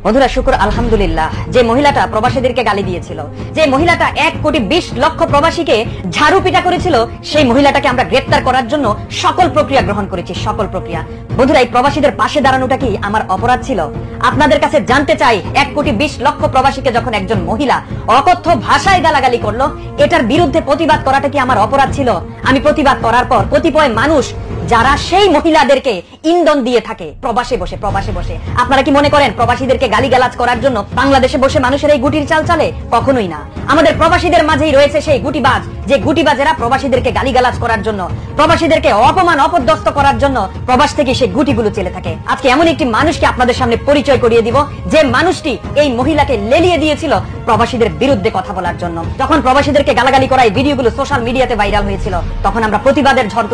বন্ধুরা শুকর আলহামদুলিল্লাহ, যে মহিলাটা প্রবাসীদেরকে গালি দিয়েছিল, যে মহিলাটা 1,20,00,000 প্রবাসীকে ঝাড়ু পিটা করেছিল, সেই মহিলাটাকে আমরা গ্রেফতার করার জন্য সকল প্রক্রিয়া গ্রহণ করেছি, সকল প্রক্রিয়া। বন্ধুরা, এই প্রবাসীদের পাশে দাঁড়ানোটা কি আমার অপরাধ ছিল? আপনাদের কাছে জানতে চাই, 1,20,00,000 প্রবাসীকে যখন একজন মহিলা অকথ্য ভাষায় গালাগালি করলো, এটার বিরুদ্ধে প্রতিবাদ করাটা কি আমার অপরাধ ছিল? আমি প্রতিবাদ করার পর কতিপয় মানুষ যারা সেই মহিলাদেরকে ইন্ধন দিয়ে থাকে প্রবাসে বসে, আপনারা কি মনে করেন প্রবাসীদেরকে গালিগালাজ করার জন্য বাংলাদেশে বসে মানুষের এই গুটির চাল চালে? কখনোই না। আমাদের প্রবাসীদের মাঝেই রয়েছে সেই গুটিবাজ, যে গুটিবাজেরা প্রবাসীদেরকে গালিগালাজ করার জন্য, প্রবাসীদেরকে অপমান অপদস্থ করার জন্য প্রবাস থেকে সেই গুটিগুলো চলে থাকে। আজকে এমন একটি মানুষকে আপনাদের সামনে পরিচয় করিয়ে দিব, যে মানুষটি এই মহিলাকে লেলিয়ে দিয়েছিল প্রবাসীদের বিরুদ্ধে কথা বলার জন্য। যখন প্রবাসীদেরকে গালাগালি করা এই ভিডিওগুলো সোশ্যাল মিডিয়াতে ভাইরাল হয়েছিল, তখন আমরা প্রতিবাদের ঝড়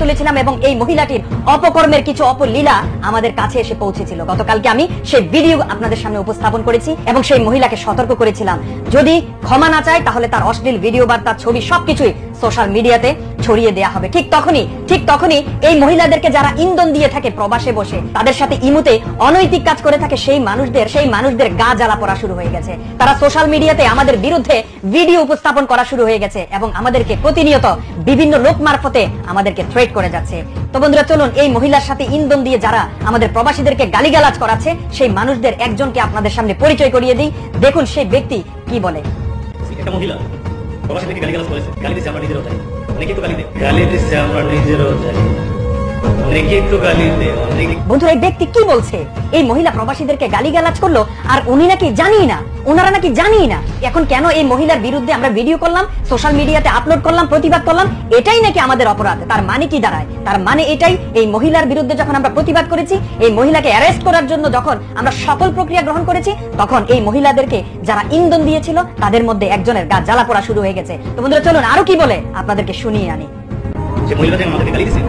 তুলেছিলাম এবং এই মহিলাটির অপকর্মের কিছু অপলীলা আমাদের কাছে এসে পৌঁছেছিল। গতকালকে আমি সেই ভিডিও আপনাদের সামনে উপস্থাপন করেছি এবং সেই মহিলাকে সতর্ক করেছিলাম, যদি ক্ষমা না চায় তাহলে তার অশ্লীল ভিডিও বা তার ছবি সবকিছুই সোশ্যাল মিডিয়াতে ছড়িয়ে দেয়া হবে। ঠিক তখনই এই মহিলাদেরকে যারা ইন্ধন দিয়ে থাকে প্রবাসে বসে, তাদের সাথে ইমুতে অনৈতিক কাজ করে থাকে সেই মানুষদের গা জ্বালা পড়া শুরু হয়ে গেছে। তারা সোশ্যাল মিডিয়াতে আমাদের বিরুদ্ধে ভিডিও উপস্থাপন করা শুরু হয়ে গেছে এবং আমাদেরকে প্রতিনিয়ত বিভিন্ন লোক মারফতে আমাদেরকে থ্রেট করে যাচ্ছে। তো বন্ধুরা, চলুন এই মহিলার সাথে ইন্ধন দিয়ে যারা আমাদের প্রবাসীদেরকে গালিগালাজ করাচ্ছে, সেই মানুষদের একজনকে আপনাদের সামনে পরিচয় করিয়ে দিই। দেখুন সেই ব্যক্তি কি বলে। একটা মহিলা প্রবাসীদেরকে গালিগালাজ করেছে, গালি দিচ্ছে আমরা নিজেরাও জানি, অনেকে একটু গালি দেয়, গালি দিচ্ছে আমরা নিজেরাও জানি, অনেকে একটু গালি দেয়। বন্ধুরা, এই ব্যক্তি কি বলছে? এই মহিলা প্রবাসীদেরকে গালিগালাজ করলো আর উনি নাকি জানি না, ওনারা নাকি জানি না। এখন কেন এই মহিলার বিরুদ্ধে আমরা ভিডিও করলাম, সোশ্যাল মিডিয়াতে আপলোড করলাম, প্রতিবাদ করলাম, এটাই নাকি আমাদের অপরাধ? তার মানে কি দাঁড়ায়? তার মানে এটাই, এই মহিলার বিরুদ্ধে যখন আমরা প্রতিবাদ করেছি, এই মহিলাকে অ্যারেস্ট করার জন্য যখন আমরা সকল প্রক্রিয়া গ্রহণ করেছি, তখন এই মহিলাদেরকে যারা ইন্ধন দিয়েছিল তাদের মধ্যে একজনের গা জ্বালা পোড়া শুরু হয়ে গেছে। তো বন্ধুরা, চলুন আরো কি বলে আপনাদেরকে শুনিয়ে আনি। যে মহিলাদের আমাদেরকে গালি দিচ্ছে,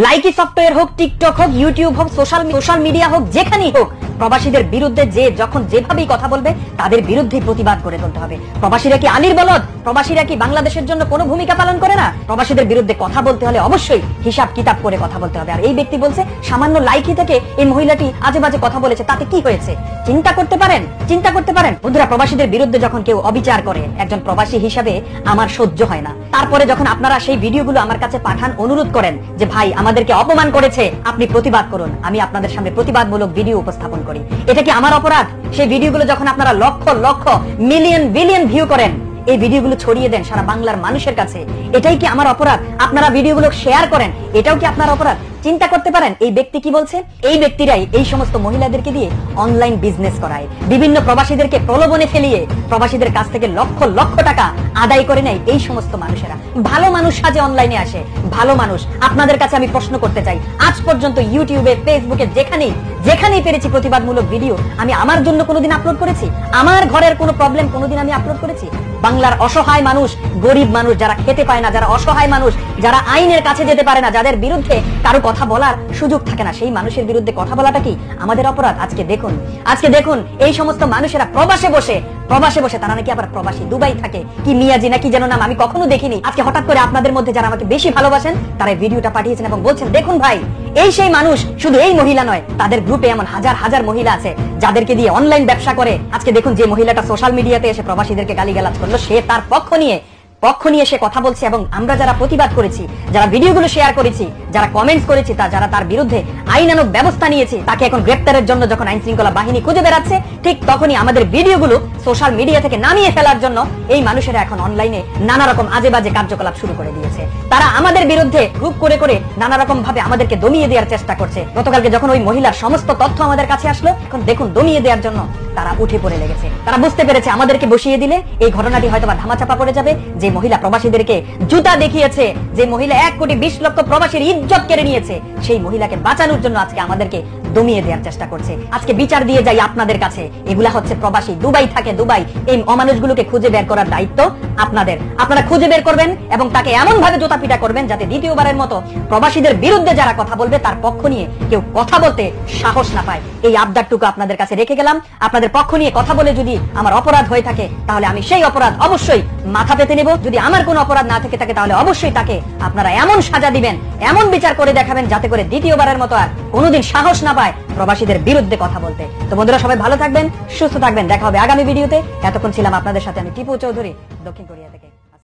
লাইকি সফটওয়্যার হোক, টিকটক হোক, ইউটিউব হোক, সোশ্যাল মিডিয়া হোক, যেখানেই হোক, প্রবাসীদের বিরুদ্ধে যে যখন যেভাবেই কথা বলবে তাদের বিরুদ্ধে প্রতিবাদ করে তুলতে হবে। প্রবাসীরা কি আলীর বলদ? প্রবাসীরা কি বাংলাদেশের জন্য কোনো ভূমিকা পালন করে না? প্রবাসীদের বিরুদ্ধে কথা বলতে হলে অবশ্যই হিসাব কিতাব করে কথা বলতে হবে। আর এই ব্যক্তি বলছে সামান্য লাইকি থেকে এই মহিলাটি আজে বাজে কথা বলেছে, তাতে কি হয়েছে? চিন্তা করতে পারেন বন্ধুরা, প্রবাসীদের বিরুদ্ধে যখন কেউ অবিচার করে, একজন প্রবাসী হিসাবে আমার সহ্য হয় না। তারপরে যখন আপনারা সেই ভিডিওগুলো আমার কাছে পাঠান, অনুরোধ করেন যে ভাই আমাদেরকে অপমান করেছে, আপনি প্রতিবাদ করুন, আমি আপনাদের সামনে প্রতিবাদমূলক ভিডিও উপস্থাপন করি। এটা কি আমার অপরাধ? সেই ভিডিওগুলো যখন আপনারা লক্ষ লক্ষ বিলিয়ন ভিউ করেন, এই ভিডিওগুলো ছড়িয়ে দেন সারা বাংলার মানুষের কাছে, এটাই কি আমার অপরাধ? আপনারা ভিডিওগুলো শেয়ার করেন, এটাও কি আপনার অপরাধ? চিন্তা করতে পারেন এই ব্যক্তি কি বলছে। এই ব্যক্তিরাই এই সমস্ত মহিলাদেরকে দিয়ে অনলাইন বিজনেস করায়, বিভিন্ন প্রবাসীদেরকে প্রলোভনে ফেলিয়ে প্রবাসীদের কাছ থেকে লক্ষ লক্ষ টাকা আদায় করে নেয়। এই সমস্ত মানুষেরা ভালো মানুষ সাজে অনলাইনে আসে, ভালো মানুষ। আপনাদের কাছে আমি প্রশ্ন করতে চাই, আজ পর্যন্ত ইউটিউবে, ফেসবুকে যেখানেই পেরেছি প্রতিবাদমূলক ভিডিও আমি আমার জন্য কোনোদিন আপলোড করেছি? আমার ঘরের কোনো প্রবলেম কোনোদিন আমি আপলোড করেছি? বাংলার অসহায় মানুষ, গরিব মানুষ, যারা খেতে পায় না, যারা অসহায় মানুষ, যারা আইনের কাছে যেতে পারে না, যাদের বিরুদ্ধে কারো কথা বলার সুযোগ থাকে না, সেই মানুষের বিরুদ্ধে কথা বলাটা কি আমাদের অপরাধ? আজকে দেখুন এই সমস্ত মানুষেরা প্রবাসে বসে তারা নাকি আবার প্রবাসী, দুবাই থাকে, কি মিয়াজি নাকি যেন নাম, আমি কখনো দেখিনি। আজকে হঠাৎ করে আপনাদের মধ্যে যারা আমাকে বেশি ভালোবাসেন তারা ভিডিওটা পাঠিয়েছেন এবং বলছেন দেখুন ভাই, এই সেই মানুষ, শুধু এই মহিলা নয়, তাদের গ্রুপে এমন হাজার হাজার মহিলা আছে যাদেরকে দিয়ে অনলাইন ব্যবসা করে। আজকে দেখুন যে মহিলাটা সোশ্যাল মিডিয়াতে এসে প্রবাসীদেরকে গালিগালাজ করলো, সে তার পক্ষ নিয়ে সে কথা বলছে এবং আমরা যারা প্রতিবাদ করেছি, যারা ভিডিওগুলো শেয়ার করেছি, যারা কমেন্টস করেছি, যারা তার বিরুদ্ধে আইনানুগ ব্যবস্থা নিয়েছি, তাকে এখন গ্রেপ্তারের জন্য যখন আইন শৃঙ্খলা বাহিনী খুঁজে বেড়াচ্ছে, ঠিক তখনই আমাদের ভিডিওগুলো সোশ্যাল মিডিয়া থেকে নামিয়ে ফেলার জন্য এই মানুষেরা এখন অনলাইনে নানা রকম আজে বাজে কার্যকলাপ শুরু করে দিয়েছে। তারা আমাদের বিরুদ্ধে গ্রুপ করে নানা রকম ভাবে আমাদেরকে দমিয়ে দেওয়ার চেষ্টা করছে। গতকালকে যখন ওই মহিলার সমস্ত তথ্য আমাদের কাছে আসলো, এখন দেখুন দমিয়ে দেওয়ার জন্য তারা উঠে পড়ে লেগেছে। তারা বুঝতে পেরেছে আমাদেরকে বসিয়ে দিলে এই ঘটনাটি হয়তো বা ধামাচাপা পড়ে যাবে। যে মহিলা প্রবাসীদেরকে জুতা দেখিয়েছে, যে মহিলা 1,20,00,000 প্রবাসীর ইজ্জত কেড়ে নিয়েছে, সেই মহিলাকে বাঁচানোর জন্য আজকে আমাদেরকে দমিয়ে দেওয়ার চেষ্টা করছে। আজকে বিচার দিয়ে যাই আপনাদের কাছে, এগুলা হচ্ছে প্রবাসী, দুবাই থাকে, দুবাই। এই অমানুষগুলোকে খুঁজে বের করার দায়িত্ব আপনাদের। আপনারা খুঁজে বের করবেন এবং তাকে এমন ভাবে জোতাপিটা করবেন যাতে দ্বিতীয়বারের মতো প্রবাসীদের বিরুদ্ধে যারা কথা বলবে তার পক্ষ নিয়ে কেউ কথা বলতে সাহস না পায়। এই আবদারটুকু আপনাদের কাছে রেখে গেলাম। আপনাদের পক্ষ নিয়ে কথা বলে যদি আমার অপরাধ হয়ে থাকে তাহলে আমি সেই অপরাধ অবশ্যই মাথা পেতে নেব। যদি আমার কোনো অপরাধ না থেকে থাকে তাহলে অবশ্যই তাকে আপনারা এমন সাজা দিবেন, এমন বিচার করে দেখাবেন যাতে করে দ্বিতীয়বারের মতো আর কোনোদিন সাহস না পায় প্রবাসীদের বিরুদ্ধে কথা বলতে। তো বন্ধুরা, সবাই ভালো থাকবেন, সুস্থ থাকবেন। দেখা হবে আগামী ভিডিওতে। এতক্ষণ ছিলাম আপনাদের সাথে আমি টিপু চৌধুরী, দক্ষিণ কোরিয়া থেকে।